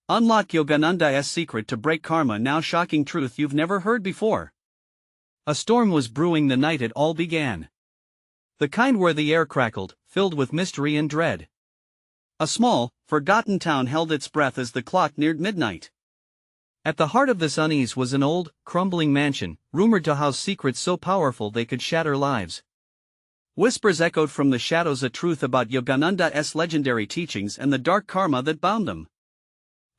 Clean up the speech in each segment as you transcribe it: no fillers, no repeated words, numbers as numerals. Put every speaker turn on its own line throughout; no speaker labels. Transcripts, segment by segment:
Unlock Yogananda's secret to break karma. Now, shocking truth you've never heard before. A storm was brewing the night it all began. The kind where the air crackled, filled with mystery and dread. A small, forgotten town held its breath as the clock neared midnight. At the heart of this unease was an old, crumbling mansion, rumored to house secrets so powerful they could shatter lives. Whispers echoed from the shadows a truth about Yogananda's legendary teachings and the dark karma that bound them.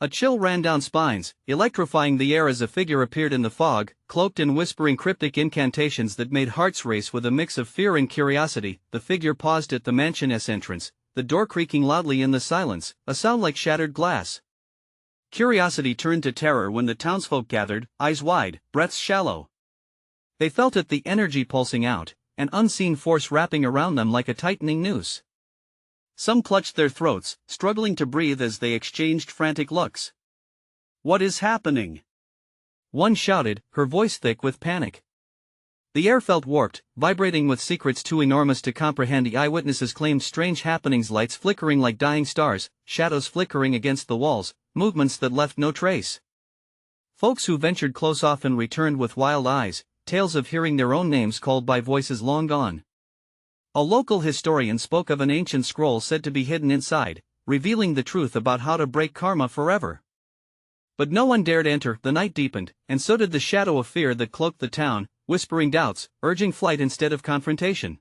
A chill ran down spines, electrifying the air as a figure appeared in the fog, cloaked in whispering cryptic incantations that made hearts race with a mix of fear and curiosity. The figure paused at the mansion's entrance, the door creaking loudly in the silence, a sound like shattered glass. Curiosity turned to terror when the townsfolk gathered, eyes wide, breaths shallow. They felt it, the energy pulsing out, an unseen force wrapping around them like a tightening noose. Some clutched their throats, struggling to breathe as they exchanged frantic looks. "What is happening?" one shouted, her voice thick with panic. The air felt warped, vibrating with secrets too enormous to comprehend. The eyewitnesses claimed strange happenings, lights flickering like dying stars, shadows flickering against the walls, movements that left no trace. Folks who ventured close often returned with wild eyes, tales of hearing their own names called by voices long gone. A local historian spoke of an ancient scroll said to be hidden inside, revealing the truth about how to break karma forever. But no one dared enter. The night deepened, and so did the shadow of fear that cloaked the town, whispering doubts, urging flight instead of confrontation.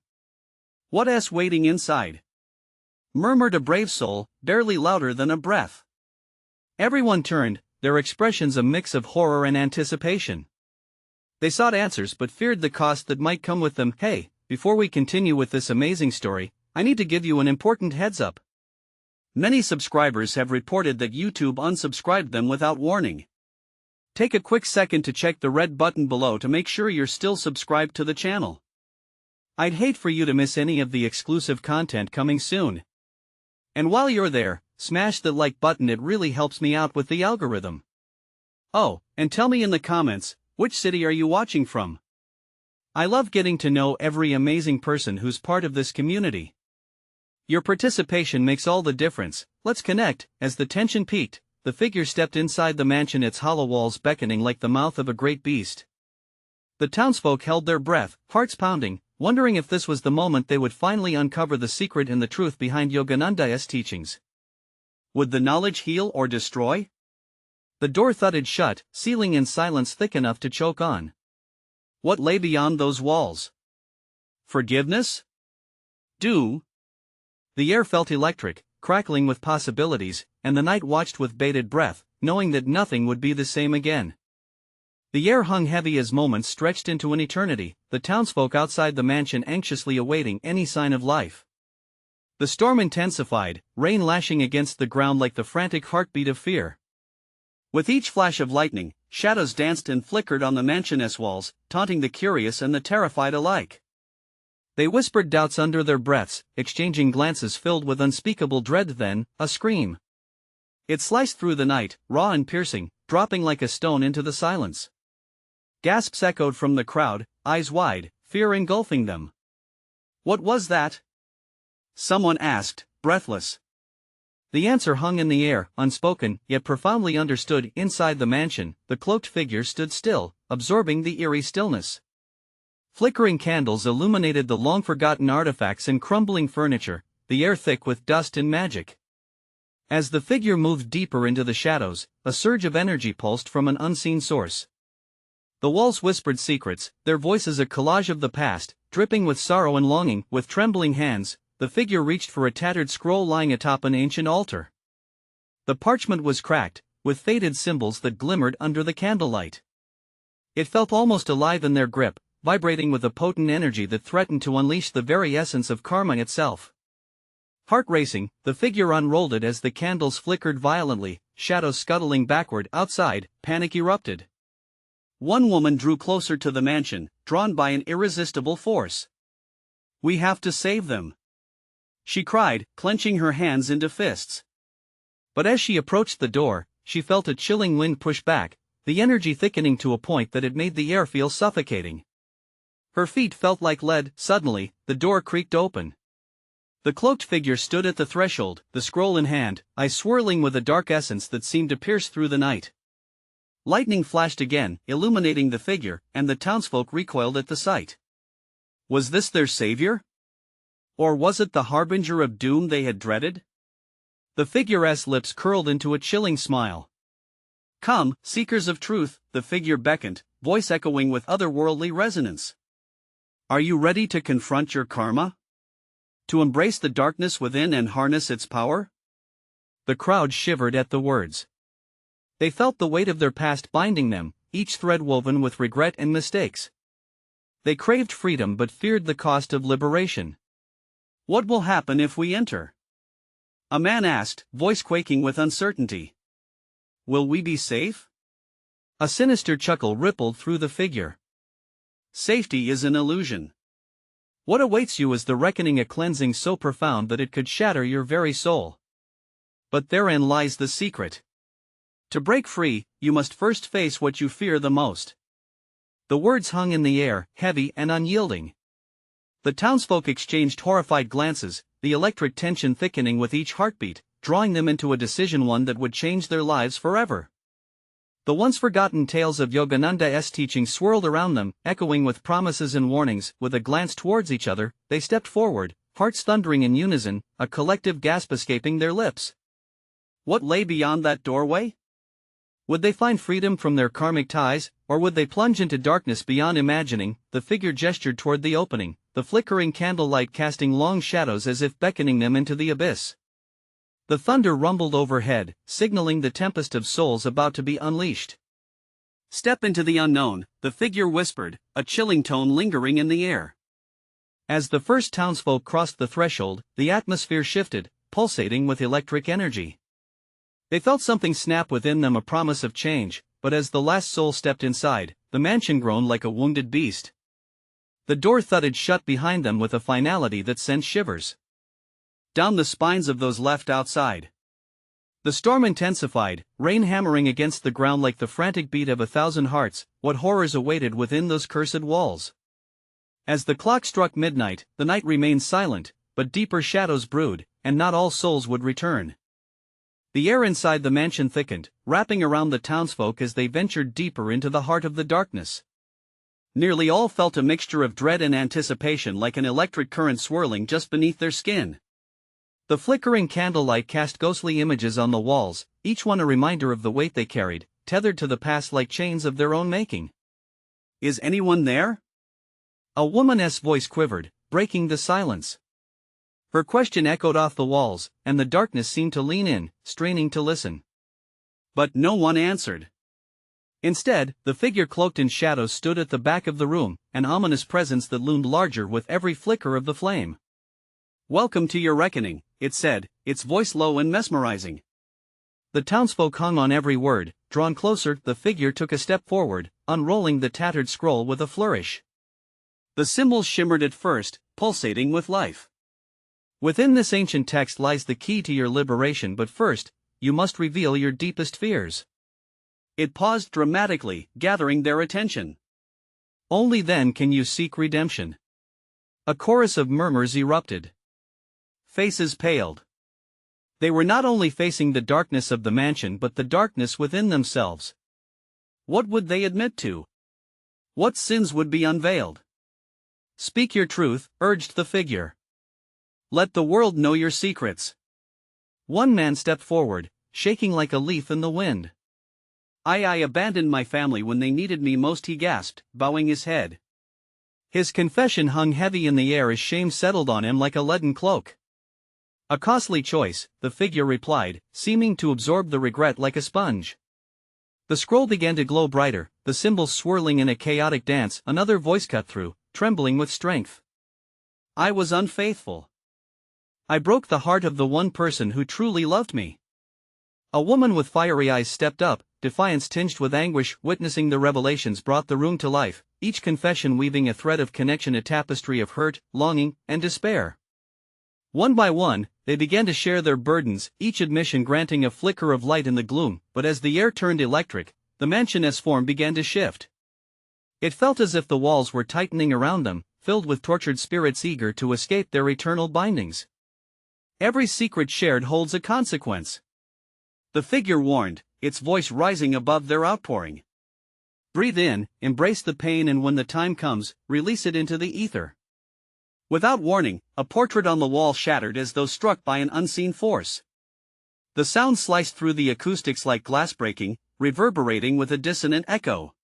"What's waiting inside?" murmured a brave soul, barely louder than a breath. Everyone turned, their expressions a mix of horror and anticipation. They sought answers but feared the cost that might come with them. "Hey, before we continue with this amazing story, I need to give you an important heads up. Many subscribers have reported that YouTube unsubscribed them without warning. Take a quick second to check the red button below to make sure you're still subscribed to the channel. I'd hate for you to miss any of the exclusive content coming soon. And while you're there, smash the like button, it really helps me out with the algorithm. Oh, and tell me in the comments, which city are you watching from? I love getting to know every amazing person who's part of this community. Your participation makes all the difference. Let's connect. As the tension peaked, the figure stepped inside the mansion, its hollow walls beckoning like the mouth of a great beast. The townsfolk held their breath, hearts pounding, wondering if this was the moment they would finally uncover the secret and the truth behind Yogananda's teachings. Would the knowledge heal or destroy? The door thudded shut, sealing in silence thick enough to choke on. What lay beyond those walls? Forgiveness? The air felt electric, crackling with possibilities, and the night watched with bated breath, knowing that nothing would be the same again. The air hung heavy as moments stretched into an eternity, the townsfolk outside the mansion anxiously awaiting any sign of life. The storm intensified, rain lashing against the ground like the frantic heartbeat of fear. With each flash of lightning, shadows danced and flickered on the mansion's walls, taunting the curious and the terrified alike. They whispered doubts under their breaths, exchanging glances filled with unspeakable dread. Then, a scream. It sliced through the night, raw and piercing, dropping like a stone into the silence. Gasps echoed from the crowd, eyes wide, fear engulfing them. "What was that?" someone asked, breathless. The answer hung in the air, unspoken, yet profoundly understood. Inside the mansion, the cloaked figure stood still, absorbing the eerie stillness. Flickering candles illuminated the long-forgotten artifacts and crumbling furniture, the air thick with dust and magic. As the figure moved deeper into the shadows, a surge of energy pulsed from an unseen source. The walls whispered secrets, their voices a collage of the past, dripping with sorrow and longing. With trembling hands, the figure reached for a tattered scroll lying atop an ancient altar. The parchment was cracked, with faded symbols that glimmered under the candlelight. It felt almost alive in their grip, vibrating with a potent energy that threatened to unleash the very essence of karma itself. Heart racing, the figure unrolled it as the candles flickered violently, shadows scuttling backward. Outside, panic erupted. One woman drew closer to the mansion, drawn by an irresistible force. "We have to save them," she cried, clenching her hands into fists. But as she approached the door, she felt a chilling wind push back, the energy thickening to a point that it made the air feel suffocating. Her feet felt like lead. Suddenly, the door creaked open. The cloaked figure stood at the threshold, the scroll in hand, eyes swirling with a dark essence that seemed to pierce through the night. Lightning flashed again, illuminating the figure, and the townsfolk recoiled at the sight. Was this their savior? Or was it the harbinger of doom they had dreaded? The figure's lips curled into a chilling smile. Come, seekers of truth, the figure beckoned, voice echoing with otherworldly resonance. Are you ready to confront your karma? To embrace the darkness within and harness its power? The crowd shivered at the words. They felt the weight of their past binding them, each thread woven with regret and mistakes. They craved freedom but feared the cost of liberation. What will happen if we enter? A man asked, voice quaking with uncertainty. Will we be safe? A sinister chuckle rippled through the figure. Safety is an illusion. What awaits you is the reckoning, a cleansing so profound that it could shatter your very soul. But therein lies the secret. To break free, you must first face what you fear the most. The words hung in the air, heavy and unyielding. The townsfolk exchanged horrified glances, the electric tension thickening with each heartbeat, drawing them into a decision, one that would change their lives forever. The once forgotten tales of Yogananda's teaching swirled around them, echoing with promises and warnings. With a glance towards each other, they stepped forward, hearts thundering in unison, a collective gasp escaping their lips. What lay beyond that doorway? Would they find freedom from their karmic ties, or would they plunge into darkness beyond imagining? The figure gestured toward the opening, the flickering candlelight casting long shadows as if beckoning them into the abyss. The thunder rumbled overhead, signaling the tempest of souls about to be unleashed. Step into the unknown, the figure whispered, a chilling tone lingering in the air. As the first townsfolk crossed the threshold, the atmosphere shifted, pulsating with electric energy. They felt something snap within them, a promise of change, but as the last soul stepped inside, the mansion groaned like a wounded beast. The door thudded shut behind them with a finality that sent shivers down the spines of those left outside. The storm intensified, rain hammering against the ground like the frantic beat of 1,000 hearts. What horrors awaited within those cursed walls? As the clock struck midnight, the night remained silent, but deeper shadows brewed, and not all souls would return. The air inside the mansion thickened, wrapping around the townsfolk as they ventured deeper into the heart of the darkness. Nearly all felt a mixture of dread and anticipation, like an electric current swirling just beneath their skin. The flickering candlelight cast ghostly images on the walls, each one a reminder of the weight they carried, tethered to the past like chains of their own making. Is anyone there? A woman's voice quivered, breaking the silence. Her question echoed off the walls, and the darkness seemed to lean in, straining to listen. But no one answered. Instead, the figure cloaked in shadows stood at the back of the room, an ominous presence that loomed larger with every flicker of the flame. Welcome to your reckoning, it said, its voice low and mesmerizing. The townsfolk hung on every word. Drawn closer, the figure took a step forward, unrolling the tattered scroll with a flourish. The symbols shimmered at first, pulsating with life. Within this ancient text lies the key to your liberation, but first, you must reveal your deepest fears. It paused dramatically, gathering their attention. Only then can you seek redemption. A chorus of murmurs erupted. Faces paled. They were not only facing the darkness of the mansion but the darkness within themselves. What would they admit to? What sins would be unveiled? Speak your truth, urged the figure. Let the world know your secrets. One man stepped forward, shaking like a leaf in the wind. I abandoned my family when they needed me most, he gasped, bowing his head. His confession hung heavy in the air as shame settled on him like a leaden cloak. A costly choice, the figure replied, seeming to absorb the regret like a sponge. The scroll began to glow brighter, the symbols swirling in a chaotic dance. Another voice cut through, trembling with strength. I was unfaithful. I broke the heart of the one person who truly loved me. A woman with fiery eyes stepped up, defiance tinged with anguish. Witnessing the revelations brought the room to life, each confession weaving a thread of connection, a tapestry of hurt, longing, and despair. One by one, they began to share their burdens, each admission granting a flicker of light in the gloom. But as the air turned electric, the mansion's form began to shift. It felt as if the walls were tightening around them, filled with tortured spirits eager to escape their eternal bindings. Every secret shared holds a consequence. The figure warned, its voice rising above their outpouring. Breathe in, embrace the pain, and when the time comes, release it into the ether. Without warning, a portrait on the wall shattered as though struck by an unseen force. The sound sliced through the acoustics like glass breaking, reverberating with a dissonant echo.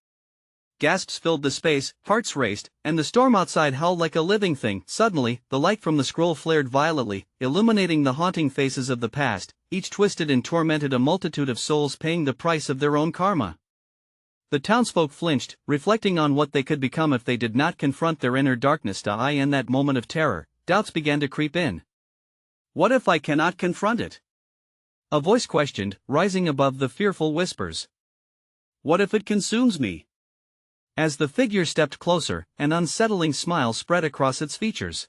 Gasps filled the space, hearts raced, and the storm outside howled like a living thing. Suddenly, the light from the scroll flared violently, illuminating the haunting faces of the past, each twisted and tormented a multitude of souls paying the price of their own karma. The townsfolk flinched, reflecting on what they could become if they did not confront their inner darkness. In that moment of terror, doubts began to creep in. What if I cannot confront it? A voice questioned, rising above the fearful whispers. What if it consumes me? As the figure stepped closer, an unsettling smile spread across its features.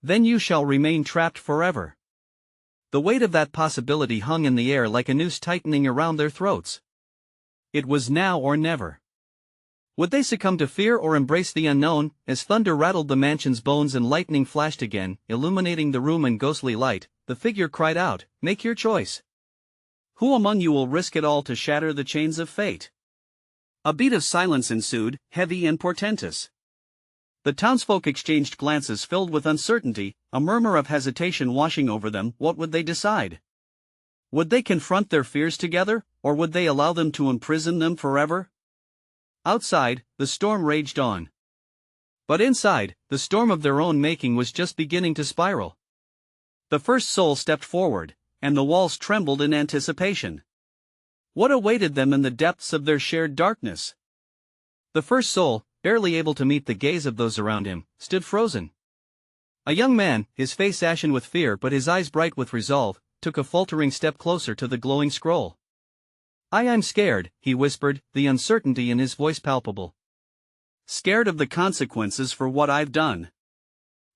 Then you shall remain trapped forever. The weight of that possibility hung in the air like a noose tightening around their throats. It was now or never. Would they succumb to fear or embrace the unknown? As thunder rattled the mansion's bones and lightning flashed again, illuminating the room in ghostly light, the figure cried out, "Make your choice. Who among you will risk it all to shatter the chains of fate?" A beat of silence ensued, heavy and portentous. The townsfolk exchanged glances filled with uncertainty, a murmur of hesitation washing over them. What would they decide? Would they confront their fears together, or would they allow them to imprison them forever? Outside, the storm raged on. But inside, the storm of their own making was just beginning to spiral. The first soul stepped forward, and the walls trembled in anticipation. What awaited them in the depths of their shared darkness? The first soul, barely able to meet the gaze of those around him, stood frozen. A young man, his face ashen with fear but his eyes bright with resolve, took a faltering step closer to the glowing scroll. I'm scared," he whispered, the uncertainty in his voice palpable. "Scared of the consequences for what I've done.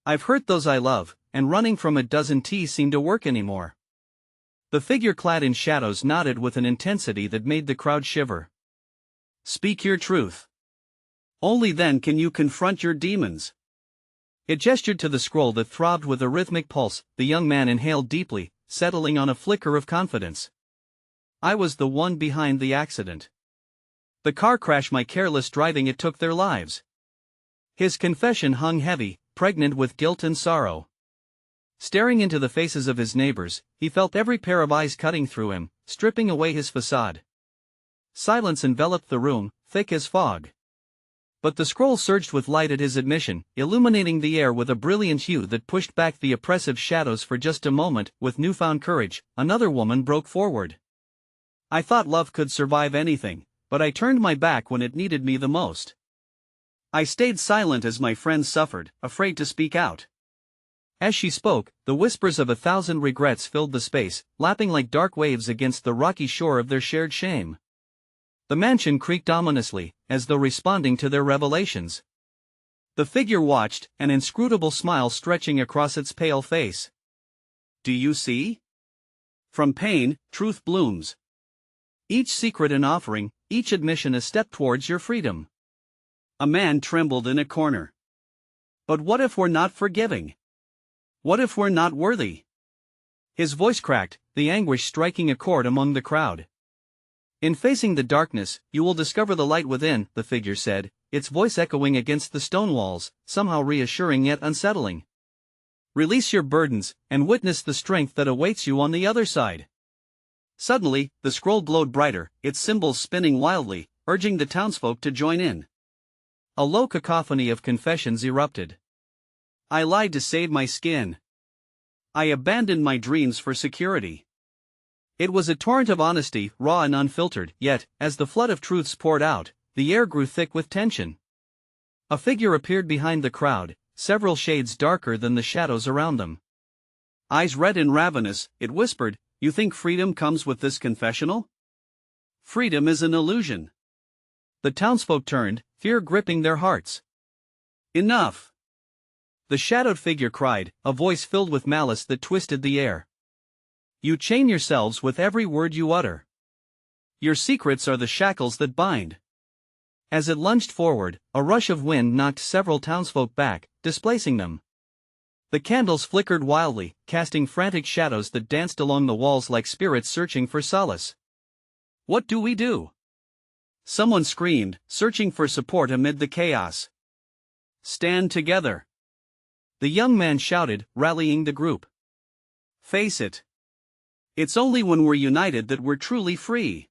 I've hurt those I love, and running from it doesn't seem to work anymore." The figure clad in shadows nodded with an intensity that made the crowd shiver. "Speak your truth. Only then can you confront your demons." It gestured to the scroll that throbbed with a rhythmic pulse. The young man inhaled deeply, settling on a flicker of confidence. "I was the one behind the accident. The car crash, my careless driving, it took their lives." His confession hung heavy, pregnant with guilt and sorrow. Staring into the faces of his neighbors, he felt every pair of eyes cutting through him, stripping away his facade. Silence enveloped the room, thick as fog. But the scroll surged with light at his admission, illuminating the air with a brilliant hue that pushed back the oppressive shadows for just a moment. With newfound courage, another woman broke forward. "I thought love could survive anything, but I turned my back when it needed me the most. I stayed silent as my friends suffered, afraid to speak out." As she spoke, the whispers of 1,000 regrets filled the space, lapping like dark waves against the rocky shore of their shared shame. The mansion creaked ominously, as though responding to their revelations. The figure watched, an inscrutable smile stretching across its pale face. "Do you see? From pain, truth blooms. Each secret an offering, each admission a step towards your freedom." A man trembled in a corner. "But what if we're not forgiving? What if we're not worthy?" His voice cracked, the anguish striking a chord among the crowd. "In facing the darkness, you will discover the light within," the figure said, its voice echoing against the stone walls, somehow reassuring yet unsettling. "Release your burdens, and witness the strength that awaits you on the other side." Suddenly, the scroll glowed brighter, its symbols spinning wildly, urging the townsfolk to join in. A low cacophony of confessions erupted. "I lied to save my skin. I abandoned my dreams for security." It was a torrent of honesty, raw and unfiltered, yet, as the flood of truths poured out, the air grew thick with tension. A figure appeared behind the crowd, several shades darker than the shadows around them. Eyes red and ravenous, it whispered, "You think freedom comes with this confessional? Freedom is an illusion." The townsfolk turned, fear gripping their hearts. "Enough!" The shadowed figure cried, a voice filled with malice that twisted the air. "You chain yourselves with every word you utter. Your secrets are the shackles that bind." As it lunged forward, a rush of wind knocked several townsfolk back, displacing them. The candles flickered wildly, casting frantic shadows that danced along the walls like spirits searching for solace. "What do we do?" someone screamed, searching for support amid the chaos. "Stand together," the young man shouted, rallying the group. "Face it. It's only when we're united that we're truly free."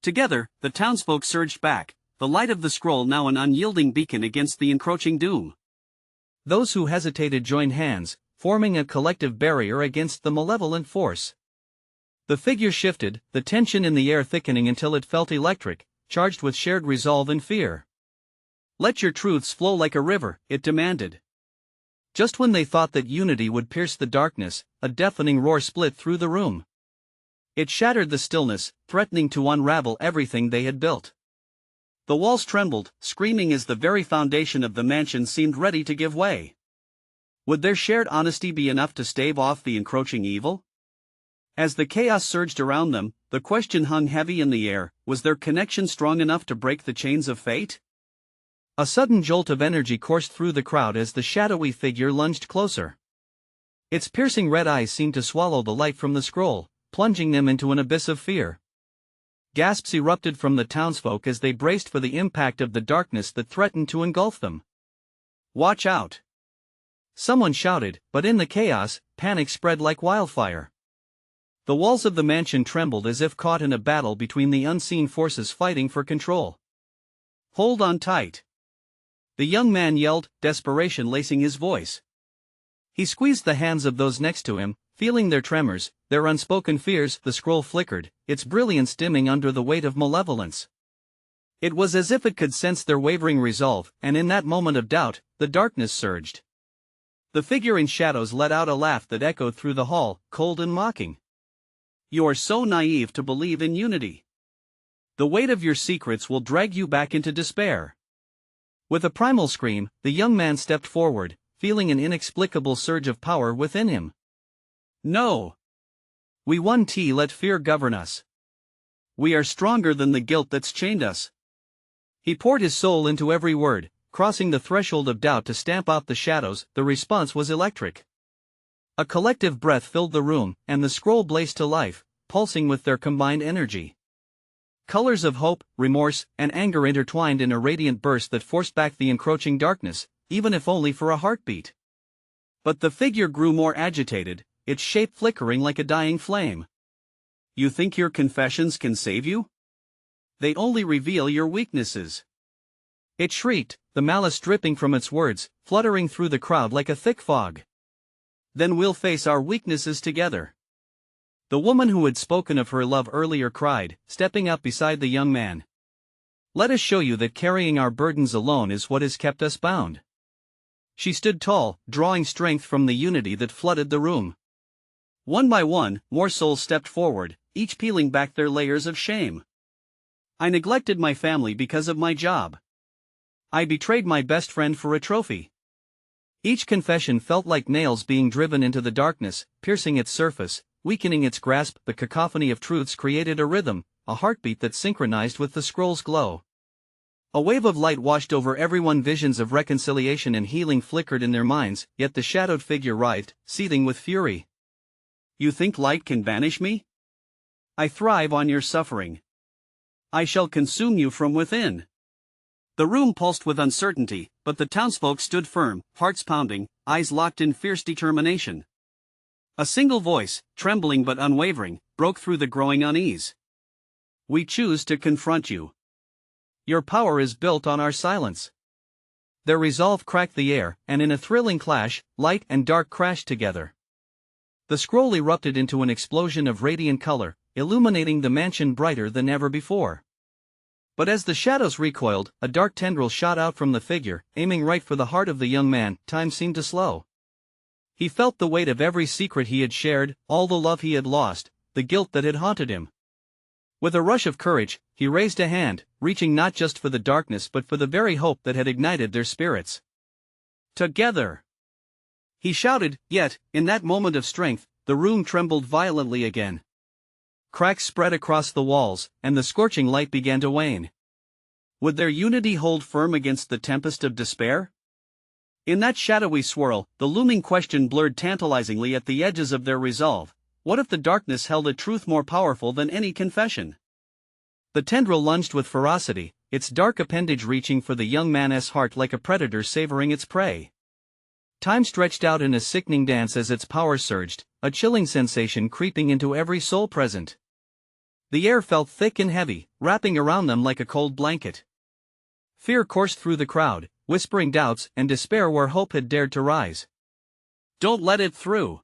Together, the townsfolk surged back, the light of the scroll now an unyielding beacon against the encroaching doom. Those who hesitated joined hands, forming a collective barrier against the malevolent force. The figure shifted, the tension in the air thickening until it felt electric, charged with shared resolve and fear. "Let your truths flow like a river," it demanded. Just when they thought that unity would pierce the darkness, a deafening roar split through the room. It shattered the stillness, threatening to unravel everything they had built. The walls trembled, screaming as the very foundation of the mansion seemed ready to give way. Would their shared honesty be enough to stave off the encroaching evil? As the chaos surged around them, the question hung heavy in the air: was their connection strong enough to break the chains of fate? A sudden jolt of energy coursed through the crowd as the shadowy figure lunged closer. Its piercing red eyes seemed to swallow the light from the scroll, plunging them into an abyss of fear. Gasps erupted from the townsfolk as they braced for the impact of the darkness that threatened to engulf them. "Watch out!" someone shouted, but in the chaos, panic spread like wildfire. The walls of the mansion trembled as if caught in a battle between the unseen forces fighting for control. "Hold on tight," the young man yelled, desperation lacing his voice. He squeezed the hands of those next to him, feeling their tremors, their unspoken fears. The scroll flickered, its brilliance dimming under the weight of malevolence. It was as if it could sense their wavering resolve, and in that moment of doubt, the darkness surged. The figure in shadows let out a laugh that echoed through the hall, cold and mocking. "You are so naive to believe in unity. The weight of your secrets will drag you back into despair." With a primal scream, the young man stepped forward, feeling an inexplicable surge of power within him. "No. We won't let fear govern us. We are stronger than the guilt that's chained us." He poured his soul into every word, crossing the threshold of doubt to stamp out the shadows. The response was electric. A collective breath filled the room, and the scroll blazed to life, pulsing with their combined energy. Colors of hope, remorse, and anger intertwined in a radiant burst that forced back the encroaching darkness, even if only for a heartbeat. But the figure grew more agitated, its shape flickering like a dying flame. "You think your confessions can save you? They only reveal your weaknesses," it shrieked, the malice dripping from its words, fluttering through the crowd like a thick fog. "Then we'll face our weaknesses together." The woman who had spoken of her love earlier cried, stepping up beside the young man. "Let us show you that carrying our burdens alone is what has kept us bound." She stood tall, drawing strength from the unity that flooded the room. One by one, more souls stepped forward, each peeling back their layers of shame. "I neglected my family because of my job. I betrayed my best friend for a trophy." Each confession felt like nails being driven into the darkness, piercing its surface, weakening its grasp. The cacophony of truths created a rhythm, a heartbeat that synchronized with the scroll's glow. A wave of light washed over everyone. Visions of reconciliation and healing flickered in their minds, yet the shadowed figure writhed, seething with fury. "You think light can banish me? I thrive on your suffering. I shall consume you from within." The room pulsed with uncertainty, but the townsfolk stood firm, hearts pounding, eyes locked in fierce determination. A single voice, trembling but unwavering, broke through the growing unease. "We choose to confront you. Your power is built on our silence." Their resolve cracked the air, and in a thrilling clash, light and dark crashed together. The scroll erupted into an explosion of radiant color, illuminating the mansion brighter than ever before. But as the shadows recoiled, a dark tendril shot out from the figure, aiming right for the heart of the young man. Time seemed to slow. He felt the weight of every secret he had shared, all the love he had lost, the guilt that had haunted him. With a rush of courage, he raised a hand, reaching not just for the darkness but for the very hope that had ignited their spirits. "Together!" he shouted, yet, in that moment of strength, the room trembled violently again. Cracks spread across the walls, and the scorching light began to wane. Would their unity hold firm against the tempest of despair? In that shadowy swirl, the looming question blurred tantalizingly at the edges of their resolve. What if the darkness held a truth more powerful than any confession? The tendril lunged with ferocity, its dark appendage reaching for the young man's heart like a predator savoring its prey. Time stretched out in a sickening dance as its power surged, a chilling sensation creeping into every soul present. The air felt thick and heavy, wrapping around them like a cold blanket. Fear coursed through the crowd, whispering doubts and despair where hope had dared to rise. "Don't let it through!"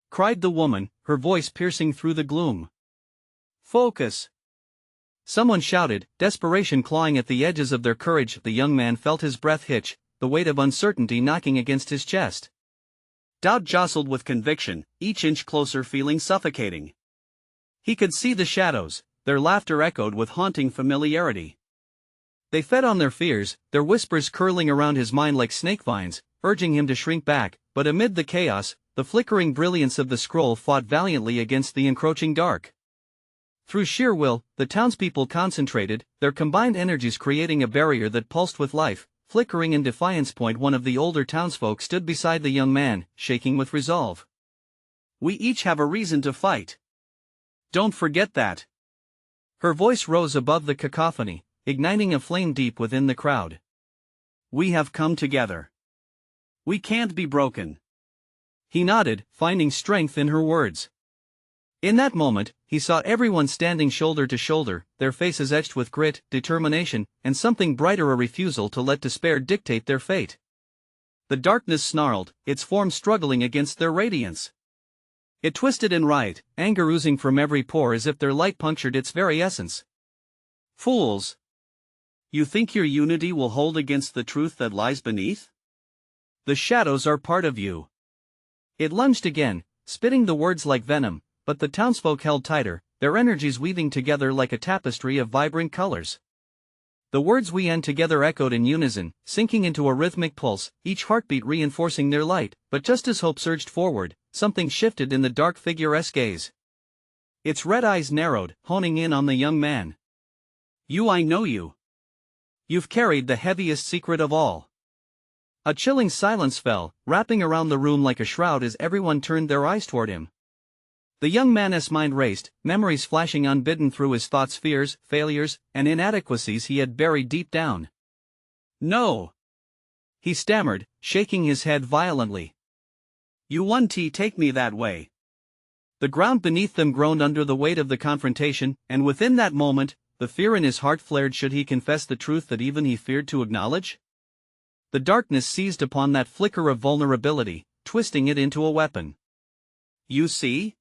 cried the woman, her voice piercing through the gloom. "Focus!" Someone shouted, desperation clawing at the edges of their courage. The young man felt his breath hitch, the weight of uncertainty knocking against his chest. Doubt jostled with conviction, each inch closer feeling suffocating. He could see the shadows, their laughter echoed with haunting familiarity. They fed on their fears, their whispers curling around his mind like snake vines, urging him to shrink back, but amid the chaos, the flickering brilliance of the scroll fought valiantly against the encroaching dark. Through sheer will, the townspeople concentrated, their combined energies creating a barrier that pulsed with life, flickering in defiance. One of the older townsfolk stood beside the young man, shaking with resolve. "We each have a reason to fight. Don't forget that." Her voice rose above the cacophony, igniting a flame deep within the crowd. "We have come together. We can't be broken." He nodded, finding strength in her words. In that moment, he saw everyone standing shoulder to shoulder, their faces etched with grit, determination, and something brighter, a refusal to let despair dictate their fate. The darkness snarled, its form struggling against their radiance. It twisted and writhed, anger oozing from every pore as if their light punctured its very essence. "Fools! You think your unity will hold against the truth that lies beneath? The shadows are part of you." It lunged again, spitting the words like venom, but the townsfolk held tighter, their energies weaving together like a tapestry of vibrant colors. The words "we end together" echoed in unison, sinking into a rhythmic pulse, each heartbeat reinforcing their light. But just as hope surged forward, something shifted in the dark figure's gaze. Its red eyes narrowed, honing in on the young man. I know you. You've carried the heaviest secret of all." A chilling silence fell, wrapping around the room like a shroud as everyone turned their eyes toward him. The young man's mind raced, memories flashing unbidden through his thoughts, fears, failures, and inadequacies he had buried deep down. "No," he stammered, shaking his head violently. "You won't take me that way." The ground beneath them groaned under the weight of the confrontation, and within that moment, the fear in his heart flared. Should he confess the truth that even he feared to acknowledge? The darkness seized upon that flicker of vulnerability, twisting it into a weapon. "You see?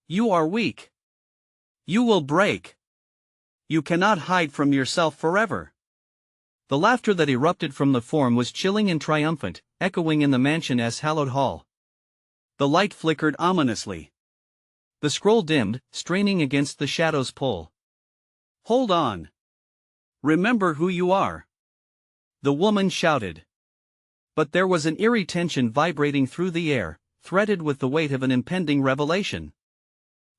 You are weak. You will break. You cannot hide from yourself forever." The laughter that erupted from the form was chilling and triumphant, echoing in the mansion's hallowed hall. The light flickered ominously. The scroll dimmed, straining against the shadow's pull. "Hold on. Remember who you are," the woman shouted. But there was an eerie tension vibrating through the air, threaded with the weight of an impending revelation.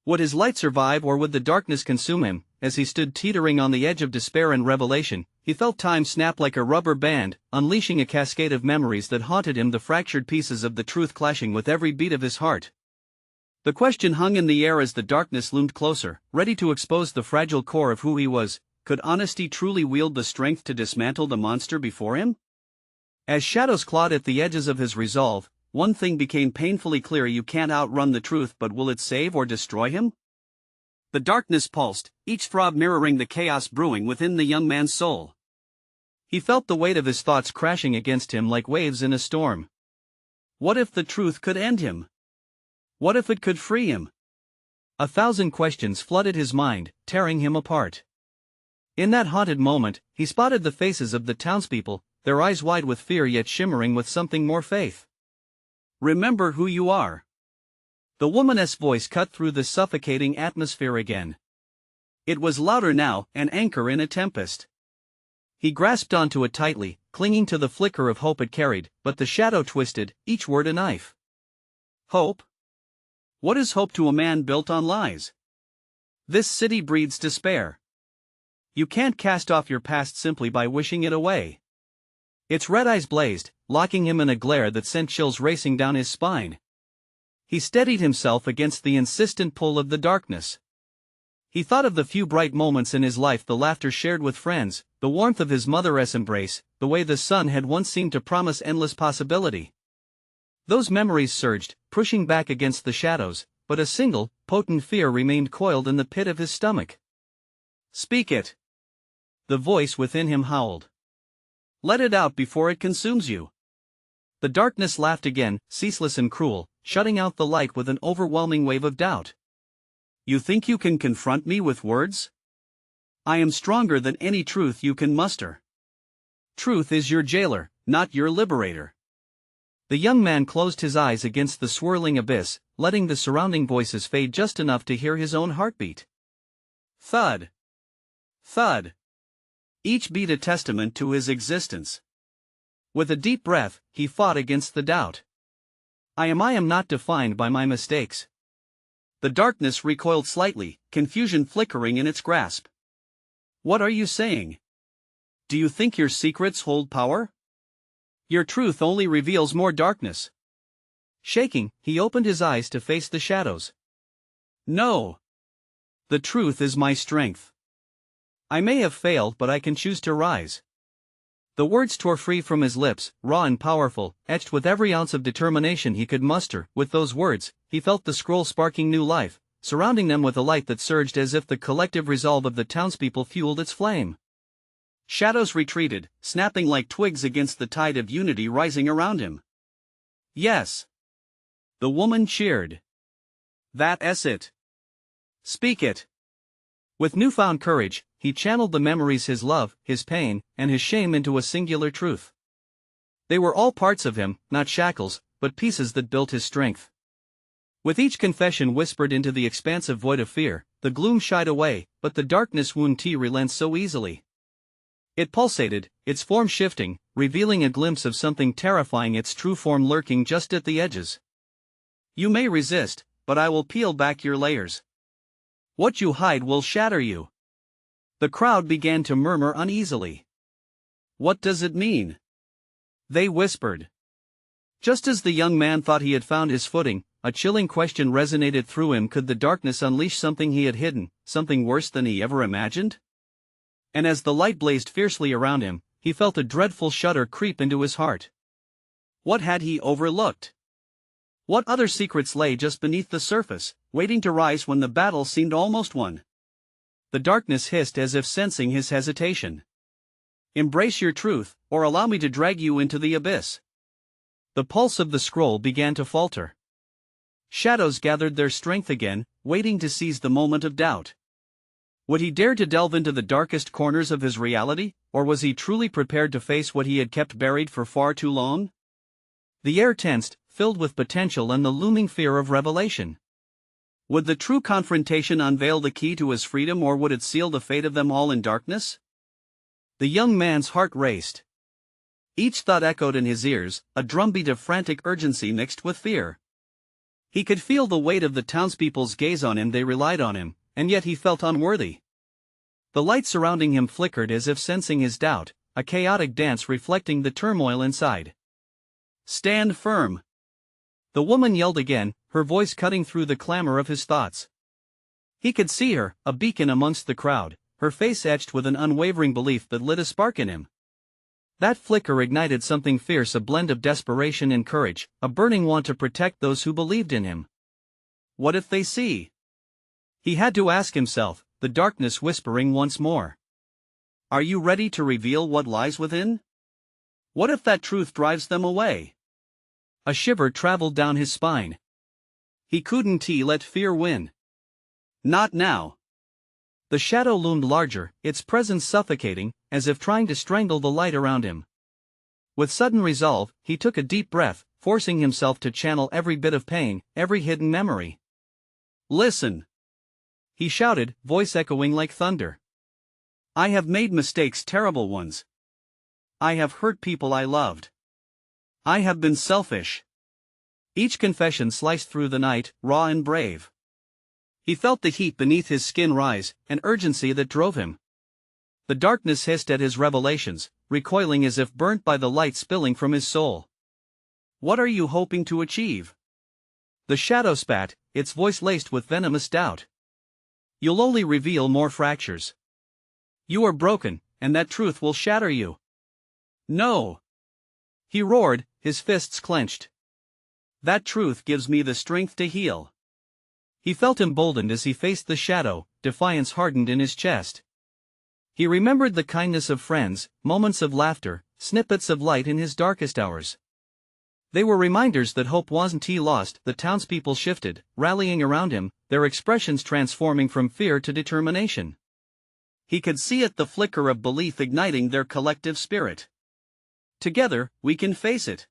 Would his light survive, or would the darkness consume him? As he stood teetering on the edge of despair and revelation, he felt time snap like a rubber band, unleashing a cascade of memories that haunted him, the fractured pieces of the truth clashing with every beat of his heart. The question hung in the air as the darkness loomed closer, ready to expose the fragile core of who he was. Could honesty truly wield the strength to dismantle the monster before him? As shadows clawed at the edges of his resolve, one thing became painfully clear: you can't outrun the truth, but will it save or destroy him? The darkness pulsed, each throb mirroring the chaos brewing within the young man's soul. He felt the weight of his thoughts crashing against him like waves in a storm. What if the truth could end him? What if it could free him? 1,000 questions flooded his mind, tearing him apart. In that haunted moment, he spotted the faces of the townspeople, their eyes wide with fear yet shimmering with something more: faith. "Remember who you are." The woman's voice cut through the suffocating atmosphere again. It was louder now, an anchor in a tempest. He grasped onto it tightly, clinging to the flicker of hope it carried, but the shadow twisted, each word a knife. Hope? What is hope to a man built on lies? This city breeds despair. You can't cast off your past simply by wishing it away. Its red eyes blazed, locking him in a glare that sent chills racing down his spine. He steadied himself against the insistent pull of the darkness. He thought of the few bright moments in his life, the laughter shared with friends, the warmth of his mother's embrace, the way the sun had once seemed to promise endless possibility. Those memories surged, pushing back against the shadows, but a single, potent fear remained coiled in the pit of his stomach. "Speak it!" the voice within him howled. "Let it out before it consumes you." The darkness laughed again, ceaseless and cruel, shutting out the light with an overwhelming wave of doubt. "You think you can confront me with words? I am stronger than any truth you can muster. Truth is your jailer, not your liberator." The young man closed his eyes against the swirling abyss, letting the surrounding voices fade just enough to hear his own heartbeat. Thud. Thud. Each beat a testament to his existence. With a deep breath, he fought against the doubt. I am not defined by my mistakes." The darkness recoiled slightly, confusion flickering in its grasp. "What are you saying? Do you think your secrets hold power? Your truth only reveals more darkness." Shaking, he opened his eyes to face the shadows. "No. The truth is my strength. I may have failed, but I can choose to rise." The words tore free from his lips, raw and powerful, etched with every ounce of determination he could muster. With those words, he felt the scroll sparking new life, surrounding them with a light that surged as if the collective resolve of the townspeople fueled its flame. Shadows retreated, snapping like twigs against the tide of unity rising around him. "Yes." The woman cheered. "That's it. Speak it." With newfound courage, he channeled the memories, his love, his pain, and his shame into a singular truth. They were all parts of him, not shackles, but pieces that built his strength. With each confession whispered into the expansive void of fear, the gloom shied away, but the darkness won't relent so easily. It pulsated, its form shifting, revealing a glimpse of something terrifying, its true form lurking just at the edges. "You may resist, but I will peel back your layers. What you hide will shatter you." The crowd began to murmur uneasily. "What does it mean?" they whispered. Just as the young man thought he had found his footing, a chilling question resonated through him. Could the darkness unleash something he had hidden, something worse than he ever imagined? And as the light blazed fiercely around him, he felt a dreadful shudder creep into his heart. What had he overlooked? What other secrets lay just beneath the surface, waiting to rise when the battle seemed almost won? The darkness hissed as if sensing his hesitation. "Embrace your truth, or allow me to drag you into the abyss." The pulse of the scroll began to falter. Shadows gathered their strength again, waiting to seize the moment of doubt. Would he dare to delve into the darkest corners of his reality, or was he truly prepared to face what he had kept buried for far too long? The air tensed, filled with potential and the looming fear of revelation. Would the true confrontation unveil the key to his freedom, or would it seal the fate of them all in darkness? The young man's heart raced. Each thought echoed in his ears, a drumbeat of frantic urgency mixed with fear. He could feel the weight of the townspeople's gaze on him. They relied on him, and yet he felt unworthy. The light surrounding him flickered as if sensing his doubt, a chaotic dance reflecting the turmoil inside. "Stand firm!" the woman yelled again, her voice cutting through the clamor of his thoughts. He could see her, a beacon amongst the crowd, her face etched with an unwavering belief that lit a spark in him. That flicker ignited something fierce, a blend of desperation and courage, a burning want to protect those who believed in him. What if they see? He had to ask himself, the darkness whispering once more. Are you ready to reveal what lies within? What if that truth drives them away? A shiver traveled down his spine. He couldn't let fear win. Not now. The shadow loomed larger, its presence suffocating, as if trying to strangle the light around him. With sudden resolve, he took a deep breath, forcing himself to channel every bit of pain, every hidden memory. Listen! He shouted, voice echoing like thunder. I have made mistakes, terrible ones. I have hurt people I loved. I have been selfish. Each confession sliced through the night, raw and brave. He felt the heat beneath his skin rise, an urgency that drove him. The darkness hissed at his revelations, recoiling as if burnt by the light spilling from his soul. "What are you hoping to achieve?" The shadow spat, its voice laced with venomous doubt. "You'll only reveal more fractures. You are broken, and that truth will shatter you." "No!" he roared, his fists clenched. "That truth gives me the strength to heal." He felt emboldened as he faced the shadow, defiance hardened in his chest. He remembered the kindness of friends, moments of laughter, snippets of light in his darkest hours. They were reminders that hope wasn't lost. The townspeople shifted, rallying around him, their expressions transforming from fear to determination. He could see it, the flicker of belief igniting their collective spirit. "Together, we can face it,"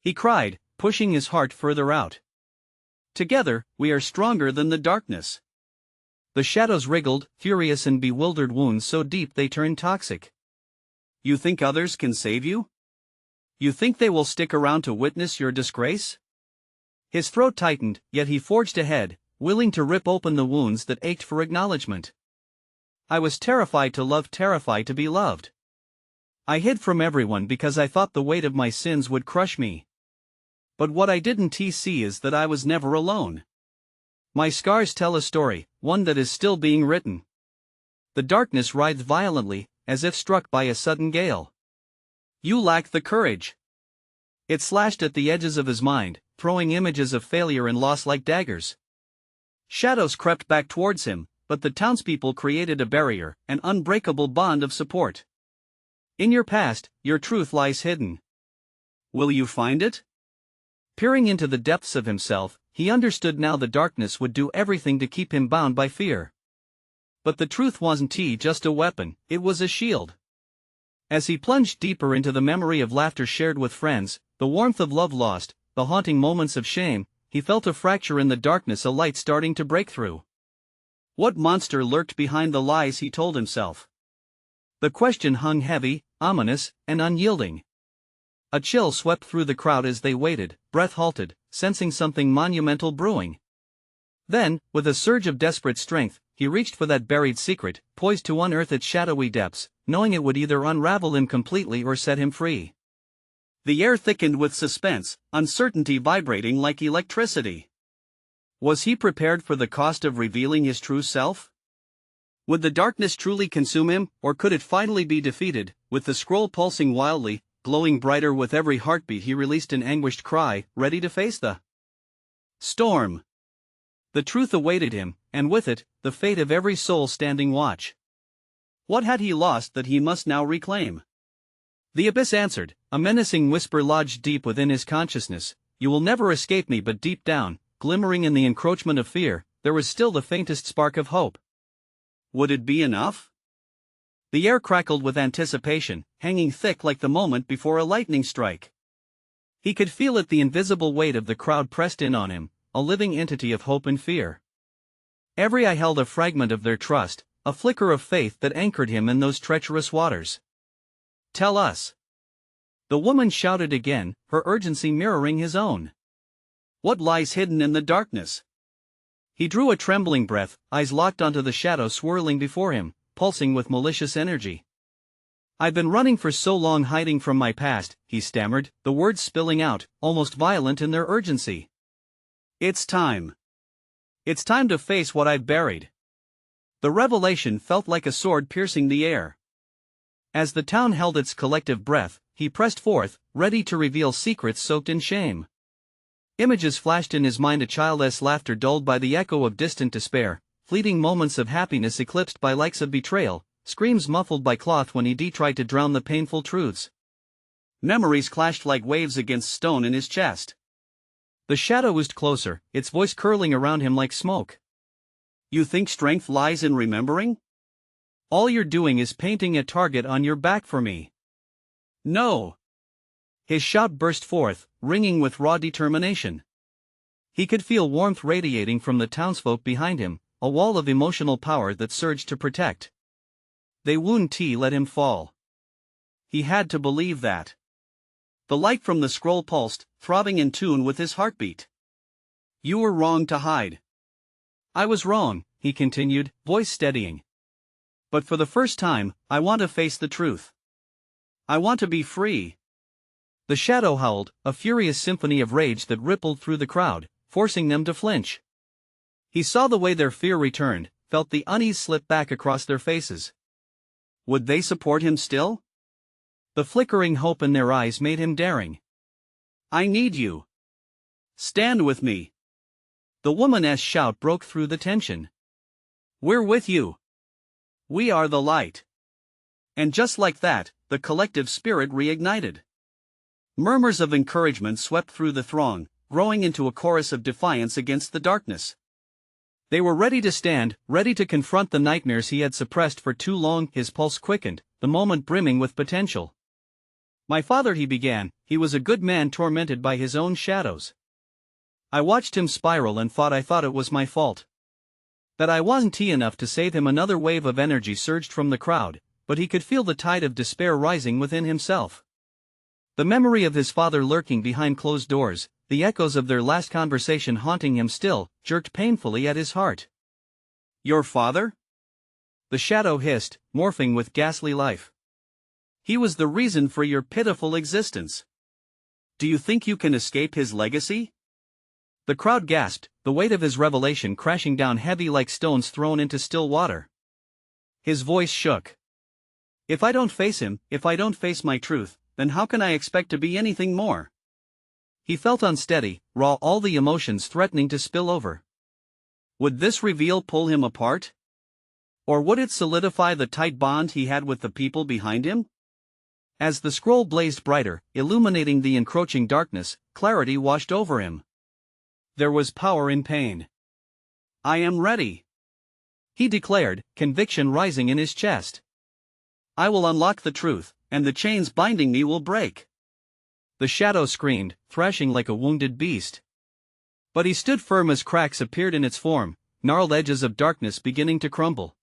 he cried, pushing his heart further out. "Together, we are stronger than the darkness." The shadows wriggled, furious and bewildered, wounds so deep they turned toxic. "You think others can save you? You think they will stick around to witness your disgrace?" His throat tightened, yet he forged ahead, willing to rip open the wounds that ached for acknowledgement. "I was terrified to love, terrified to be loved. I hid from everyone because I thought the weight of my sins would crush me. But what I didn't see is that I was never alone. My scars tell a story, one that is still being written." The darkness writhed violently, as if struck by a sudden gale. "You lack the courage." It slashed at the edges of his mind, throwing images of failure and loss like daggers. Shadows crept back towards him, but the townspeople created a barrier, an unbreakable bond of support. "In your past, your truth lies hidden. Will you find it?" Peering into the depths of himself, he understood now the darkness would do everything to keep him bound by fear. But the truth wasn't just a weapon, it was a shield. As he plunged deeper into the memory of laughter shared with friends, the warmth of love lost, the haunting moments of shame, he felt a fracture in the darkness, a light starting to break through. What monster lurked behind the lies he told himself? The question hung heavy, ominous, and unyielding. A chill swept through the crowd as they waited, breath halted, sensing something monumental brewing. Then, with a surge of desperate strength, he reached for that buried secret, poised to unearth its shadowy depths, knowing it would either unravel him completely or set him free. The air thickened with suspense, uncertainty vibrating like electricity. Was he prepared for the cost of revealing his true self? Would the darkness truly consume him, or could it finally be defeated? With the scroll pulsing wildly, glowing brighter with every heartbeat, he released an anguished cry, ready to face the storm. The truth awaited him, and with it, the fate of every soul standing watch. What had he lost that he must now reclaim? The abyss answered, a menacing whisper lodged deep within his consciousness. "You will never escape me," but deep down, glimmering in the encroachment of fear, there was still the faintest spark of hope. Would it be enough? The air crackled with anticipation, hanging thick like the moment before a lightning strike. He could feel it, the invisible weight of the crowd pressed in on him, a living entity of hope and fear. Every eye held a fragment of their trust, a flicker of faith that anchored him in those treacherous waters. "Tell us." The woman shouted again, her urgency mirroring his own. "What lies hidden in the darkness?" He drew a trembling breath, eyes locked onto the shadow swirling before him, pulsing with malicious energy. "I've been running for so long, hiding from my past," he stammered, the words spilling out, almost violent in their urgency. "It's time. It's time to face what I've buried." The revelation felt like a sword piercing the air. As the town held its collective breath, he pressed forth, ready to reveal secrets soaked in shame. Images flashed in his mind, a childless laughter dulled by the echo of distant despair, fleeting moments of happiness eclipsed by likes of betrayal, screams muffled by cloth when he tried to drown the painful truths. Memories clashed like waves against stone in his chest. The shadow oozed closer, its voice curling around him like smoke. "You think strength lies in remembering? All you're doing is painting a target on your back for me." "No!" His shout burst forth, ringing with raw determination. He could feel warmth radiating from the townsfolk behind him, a wall of emotional power that surged to protect. They wouldn't let him fall. He had to believe that. The light from the scroll pulsed, throbbing in tune with his heartbeat. "You were wrong to hide." "I was wrong," he continued, voice steadying. "But for the first time, I want to face the truth. I want to be free. The shadow howled, a furious symphony of rage that rippled through the crowd, forcing them to flinch. He saw the way their fear returned, felt the unease slip back across their faces. Would they support him still? The flickering hope in their eyes made him daring. I need you. Stand with me. The woman's shout broke through the tension. We're with you. We are the light. And just like that, the collective spirit reignited. Murmurs of encouragement swept through the throng, growing into a chorus of defiance against the darkness. They were ready to stand, ready to confront the nightmares he had suppressed for too long. His pulse quickened, the moment brimming with potential. My father, he began, he was a good man tormented by his own shadows. I watched him spiral and I thought it was my fault. That I wasn't enough to save him. Another wave of energy surged from the crowd, but he could feel the tide of despair rising within himself. The memory of his father lurking behind closed doors, the echoes of their last conversation haunting him still, jerked painfully at his heart. Your father? The shadow hissed, morphing with ghastly life. He was the reason for your pitiful existence. Do you think you can escape his legacy? The crowd gasped, the weight of his revelation crashing down heavy like stones thrown into still water. His voice shook. If I don't face him, if I don't face my truth, then how can I expect to be anything more? He felt unsteady, raw, all the emotions threatening to spill over. Would this reveal pull him apart? Or would it solidify the tight bond he had with the people behind him? As the scroll blazed brighter, illuminating the encroaching darkness, clarity washed over him. There was power in pain. I am ready, he declared, conviction rising in his chest. I will unlock the truth, and the chains binding me will break. The shadow screamed, thrashing like a wounded beast. But he stood firm as cracks appeared in its form, gnarled edges of darkness beginning to crumble.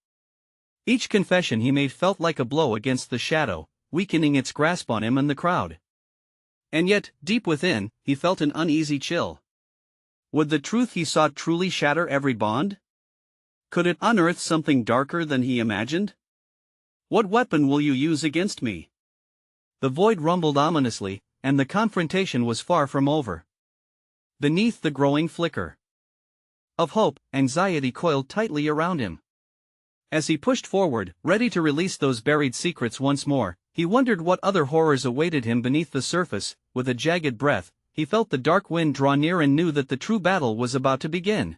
Each confession he made felt like a blow against the shadow, weakening its grasp on him and the crowd. And yet, deep within, he felt an uneasy chill. Would the truth he sought truly shatter every bond? Could it unearth something darker than he imagined? What weapon will you use against me? The void rumbled ominously, and the confrontation was far from over. Beneath the growing flicker of hope, anxiety coiled tightly around him. As he pushed forward, ready to release those buried secrets once more, he wondered what other horrors awaited him beneath the surface. With a jagged breath, he felt the dark wind draw near and knew that the true battle was about to begin.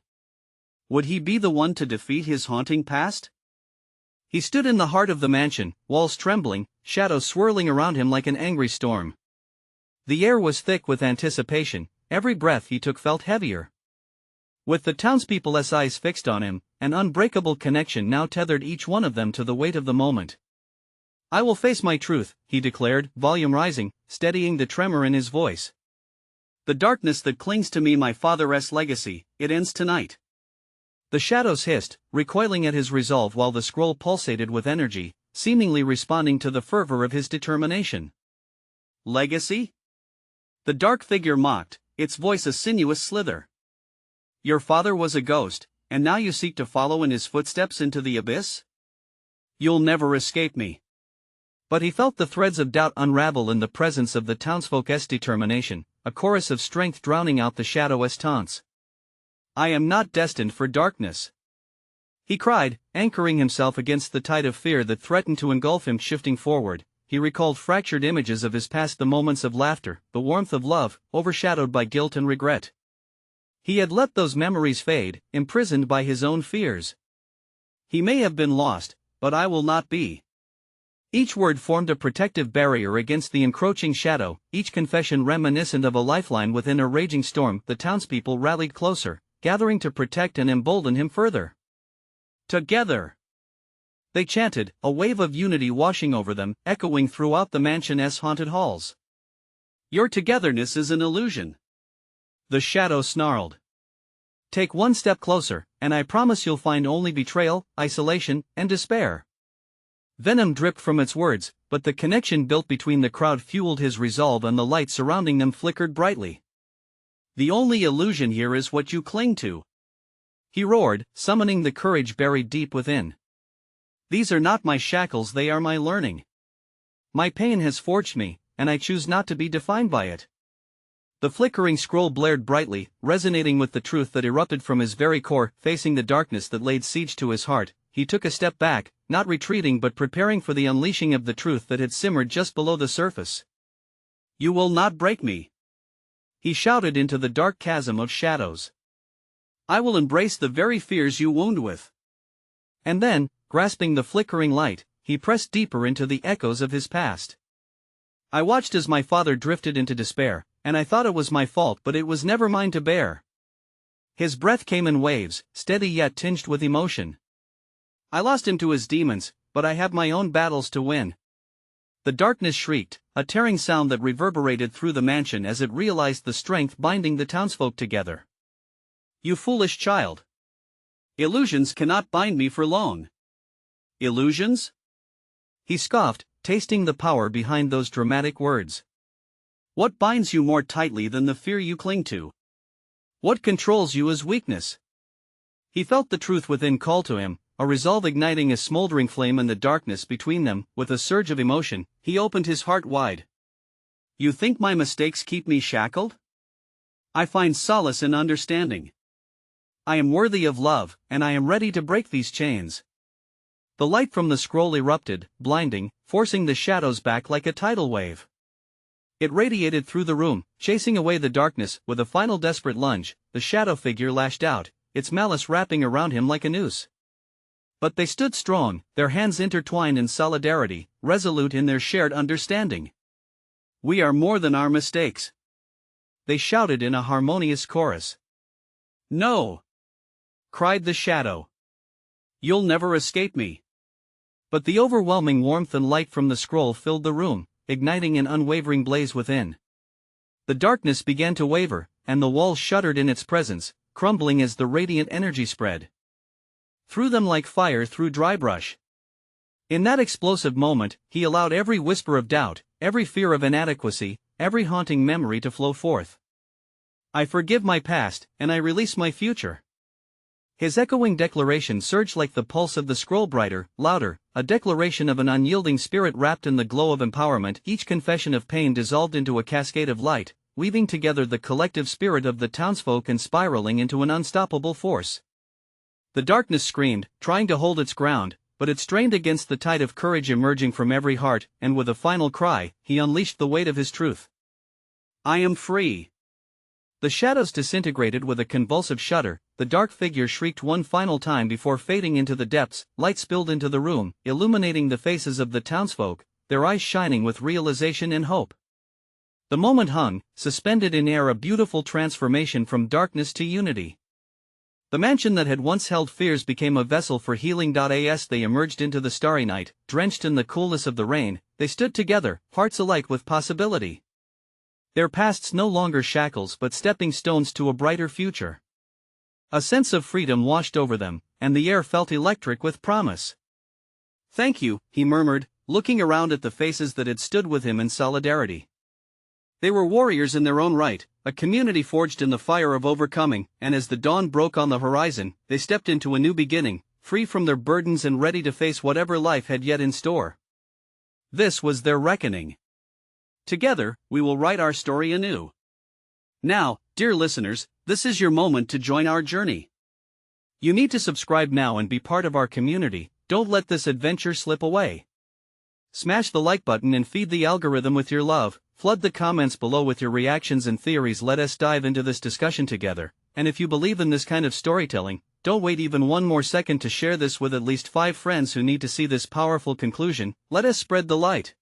Would he be the one to defeat his haunting past? He stood in the heart of the mansion, walls trembling, shadows swirling around him like an angry storm. The air was thick with anticipation, every breath he took felt heavier. With the townspeople's eyes fixed on him, an unbreakable connection now tethered each one of them to the weight of the moment. I will face my truth, he declared, volume rising, steadying the tremor in his voice. The darkness that clings to me, my father's legacy, it ends tonight. The shadows hissed, recoiling at his resolve while the scroll pulsated with energy, seemingly responding to the fervor of his determination. Legacy? The dark figure mocked, its voice a sinuous slither. Your father was a ghost, and now you seek to follow in his footsteps into the abyss? You'll never escape me. But he felt the threads of doubt unravel in the presence of the townsfolk's determination, a chorus of strength drowning out the shadow's taunts. I am not destined for darkness, he cried, anchoring himself against the tide of fear that threatened to engulf him. Shifting forward, he recalled fractured images of his past, the moments of laughter, the warmth of love, overshadowed by guilt and regret. He had let those memories fade, imprisoned by his own fears. He may have been lost, but I will not be. Each word formed a protective barrier against the encroaching shadow, each confession reminiscent of a lifeline within a raging storm. The townspeople rallied closer, gathering to protect and embolden him further. Together, they chanted, a wave of unity washing over them, echoing throughout the mansion's haunted halls. Your togetherness is an illusion, the shadow snarled. Take one step closer, and I promise you'll find only betrayal, isolation, and despair. Venom dripped from its words, but the connection built between the crowd fueled his resolve, and the light surrounding them flickered brightly. The only illusion here is what you cling to, he roared, summoning the courage buried deep within. These are not my shackles, they are my learning. My pain has forged me, and I choose not to be defined by it. The flickering scroll blared brightly, resonating with the truth that erupted from his very core. Facing the darkness that laid siege to his heart, he took a step back, not retreating but preparing for the unleashing of the truth that had simmered just below the surface. "You will not break me," he shouted into the dark chasm of shadows. "I will embrace the very fears you wound with." And then, grasping the flickering light, he pressed deeper into the echoes of his past. "I watched as my father drifted into despair, and I thought it was my fault, but it was never mine to bear." His breath came in waves, steady yet tinged with emotion. "I lost him to his demons, but I have my own battles to win." The darkness shrieked, a tearing sound that reverberated through the mansion as it realized the strength binding the townsfolk together. "You foolish child! Illusions cannot bind me for long." "Illusions?" he scoffed, tasting the power behind those dramatic words. "What binds you more tightly than the fear you cling to? What controls you as weakness?" He felt the truth within call to him, a resolve igniting a smoldering flame in the darkness between them. With a surge of emotion, he opened his heart wide. "You think my mistakes keep me shackled? I find solace in understanding. I am worthy of love, and I am ready to break these chains." The light from the scroll erupted, blinding, forcing the shadows back like a tidal wave. It radiated through the room, chasing away the darkness. With a final desperate lunge, the shadow figure lashed out, its malice wrapping around him like a noose. But they stood strong, their hands intertwined in solidarity, resolute in their shared understanding. "We are more than our mistakes," they shouted in a harmonious chorus. "No!" cried the shadow. "You'll never escape me." But the overwhelming warmth and light from the scroll filled the room, igniting an unwavering blaze within. The darkness began to waver, and the walls shuddered in its presence, crumbling as the radiant energy spread through them like fire through dry brush. In that explosive moment, he allowed every whisper of doubt, every fear of inadequacy, every haunting memory to flow forth. "I forgive my past, and I release my future." His echoing declaration surged like the pulse of the scroll, brighter, louder, a declaration of an unyielding spirit wrapped in the glow of empowerment. Each confession of pain dissolved into a cascade of light, weaving together the collective spirit of the townsfolk and spiraling into an unstoppable force. The darkness screamed, trying to hold its ground, but it strained against the tide of courage emerging from every heart, and with a final cry, he unleashed the weight of his truth. "I am free." The shadows disintegrated with a convulsive shudder, the dark figure shrieked one final time before fading into the depths. Light spilled into the room, illuminating the faces of the townsfolk, their eyes shining with realization and hope. The moment hung, suspended in air, a beautiful transformation from darkness to unity. The mansion that had once held fears became a vessel for healing. As they emerged into the starry night, drenched in the coolness of the rain, they stood together, hearts alight with possibility. Their pasts no longer shackles but stepping stones to a brighter future. A sense of freedom washed over them, and the air felt electric with promise. "Thank you," he murmured, looking around at the faces that had stood with him in solidarity. They were warriors in their own right, a community forged in the fire of overcoming, and as the dawn broke on the horizon, they stepped into a new beginning, free from their burdens and ready to face whatever life had yet in store. This was their reckoning. Together, we will write our story anew. Now, dear listeners, this is your moment to join our journey. You need to subscribe now and be part of our community. Don't let this adventure slip away. Smash the like button and feed the algorithm with your love. Flood the comments below with your reactions and theories. Let us dive into this discussion together. And if you believe in this kind of storytelling, don't wait even one more second to share this with at least 5 friends who need to see this powerful conclusion. Let us spread the light.